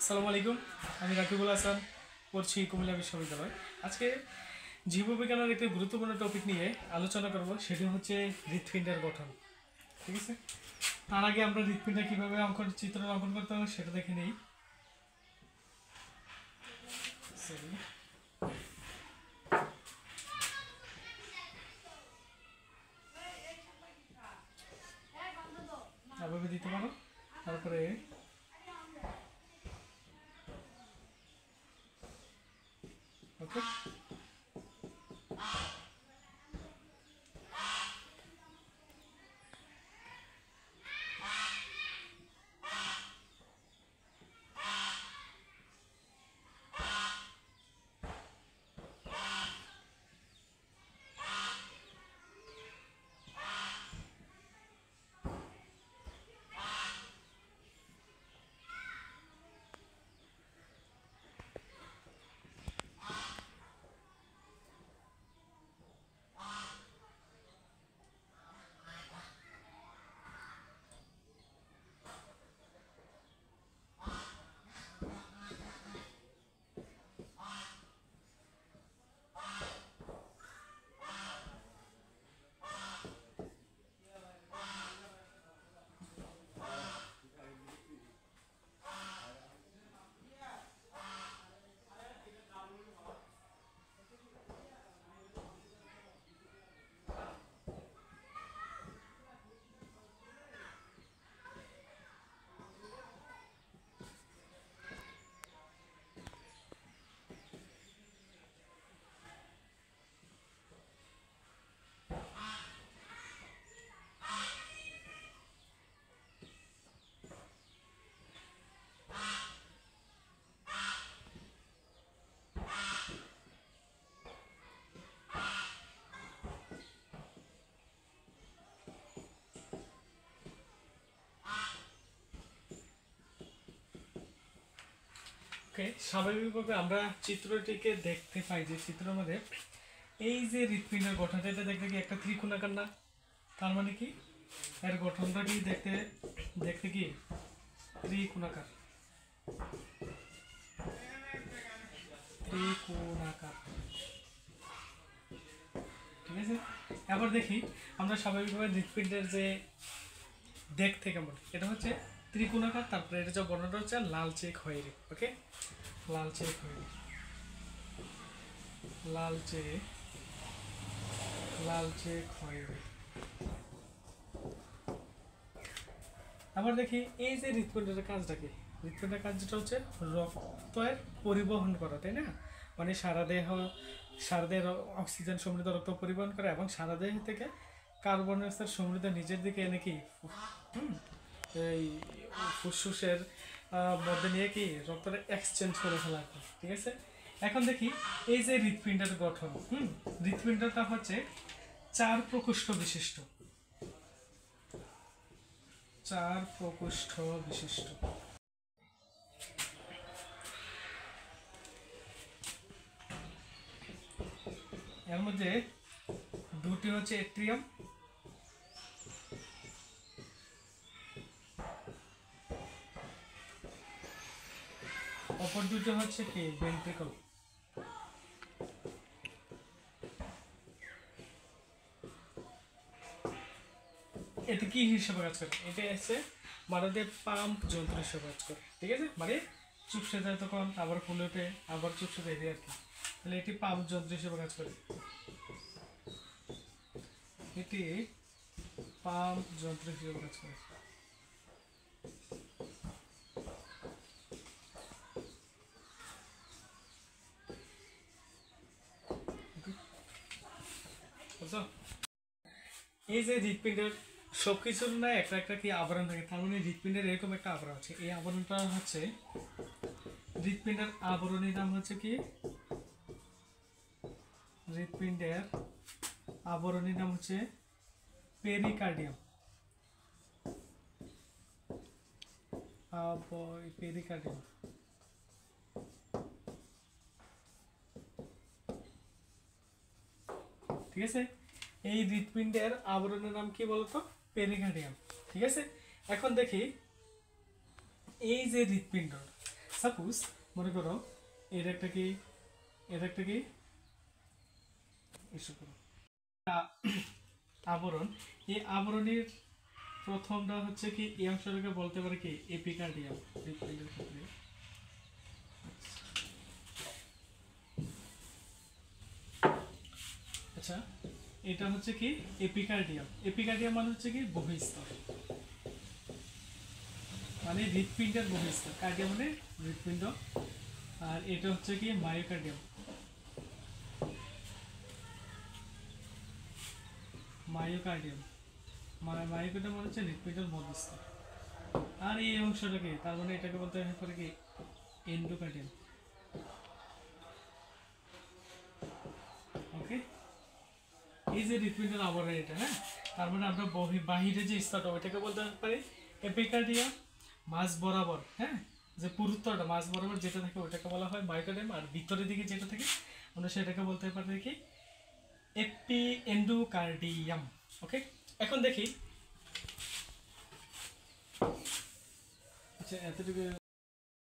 আসসালামু আলাইকুম। আমি রাকিবুল হাসান, পড়ছি কুমিল্লা বিশ্ববিদ্যালয়। আজকে জীববিজ্ঞানের একটি গুরুত্বপূর্ণ টপিক নিয়ে আলোচনা করব, সেটি হচ্ছে হৃৎপিণ্ডের গঠন। ঠিক আছে, তার আগে আমরা হৃৎপিণ্ডে কীভাবে চিত্র অঙ্কন করতে হবে সেটা দেখে নিই। এভাবে দিতে পারো, তারপরে ওকে। ওকে, স্বাভাবিকভাবে আমরা চিত্রটিকে দেখতে পাই যে চিত্রের মধ্যে এই যে হৃৎপিণ্ডের গঠনটা, এটা দেখতে কি একটা ত্রিকোণাকার না? তার মানে কি এর গঠনটা কি দেখতে দেখতে কি ত্রিকোণাকার। ত্রিকোণাকার, ঠিক আছে। এবার দেখি আমরা স্বাভাবিকভাবে হৃৎপিণ্ডের যে দেখতে কেমন, এটা হচ্ছে ত্রিকোণাকার। তারপরে এটা যে বর্ণটা হচ্ছে লালচে খয়েরি। ওকে, লালচে খয়েরি, লালচে লালচে খয়েরি। আবার দেখি এই যে হৃৎপিণ্ডের কাজটা কি, হৃৎপিণ্ডের কাজ যেটা হচ্ছে রক্তের পরিবহন করা, তাই না? মানে সারা দেহের অক্সিজেন সমৃদ্ধ রক্ত পরিবহন করে এবং সারা দেহ থেকে কার্বন ডাইঅক্সাইড সমৃদ্ধ নিজের দিকে এনে কি এই ফুসফুসের মধ্যে নিয়ে কি রক্তটা এক্সচেঞ্জ করে ফেলা, ঠিক আছে। এখন দেখি এই যে হৃৎপিণ্ডের গঠন, হৃৎপিণ্ডটা হচ্ছে 4 প্রকোষ্ঠ বিশিষ্ট, 4 প্রকোষ্ঠ বিশিষ্ট। এর মধ্যে দুটি হচ্ছে এট্রিয়াম, অপর দুটো হচ্ছে কি ভেন্ট্রিকল। এটা কি হিসেবে কাজ করে? এটা হচ্ছে ভারতের পাম্প যন্ত্র হিসেবে কাজ করে, ঠিক আছে। মানে চুপসে যায় তখন আবার ফুলে ওঠে, আবার চুপসে যায় আর কি। তাহলে এটি পাম্প যন্ত্র হিসেবে কাজ করে, এটি পাম্প যন্ত্র হিসেবে কাজ করে। বুঝছো? এই যে হৃৎপিণ্ডের সবকিছুর না একটা একটা কি আবরণ থাকে, তার মানে হৃৎপিণ্ডের এরকম একটা আবরণ আছে। এই আবরণটা হচ্ছে হৃৎপিণ্ডের আবরণীর নাম হচ্ছে কি, হৃৎপিণ্ডের আবরণীর নাম হচ্ছে পেরিকার্ডিয়াম। পেরিকার্ডিয়াম, ঠিক আছে। এই হৃৎপিণ্ডের আবরণের নাম কি বলতো? পেরিকার্ডিয়াম, ঠিক আছে। এখন দেখি এই যে হৃৎপিণ্ড, সাপোজ মনে করো এর একটা কি ইস্যু করো আবরণ, এই আবরণের প্রথমটা হচ্ছে কি এই অংশটাকে বলতে পারে কি এপিকার্ডিয়াম হৃৎপিণ্ডের ক্ষেত্রে। আচ্ছা এটা হচ্ছে কি এপিকার্ডিয়াম। এপিকার্ডিয়াম মানে হচ্ছে কি বহিঃস্তর, মানে হৃৎপিণ্ডের বহিঃস্তর, কার্ডিয়াম মানে হৃৎপিণ্ড। আর এটা হচ্ছে কি মায়োকার্ডিয়াম। মায়োকার্ডিয়াম মায়োকার্ডিয়াম মানে হচ্ছে হৃৎপিণ্ডের মধ্যস্থ। আর এই অংশটাকে তার মানে এটাকে বলতে পারে কি এন্ডোকার্ডিয়াম। ওকে, এই যে হৃৎপিণ্ডের আবরণ এটা, হ্যাঁ, তার মানে আমরা বাহিরে যে স্তরটা ওইটাকে বলতে পারি এপিকার্ডিয়াম। মাঝ বরাবর, হ্যাঁ, যে পুরুত্বটা মাঝ বরাবর যেটা থাকে ওইটাকে বলা হয় মায়োকার্ডিয়াম। আর ভিতরের দিকে যেটা থাকে আমরা সেটাকে বলতে পারি কি এন্ডোকার্ডিয়াম। ওকে, এখন দেখি, আচ্ছা এতটুকু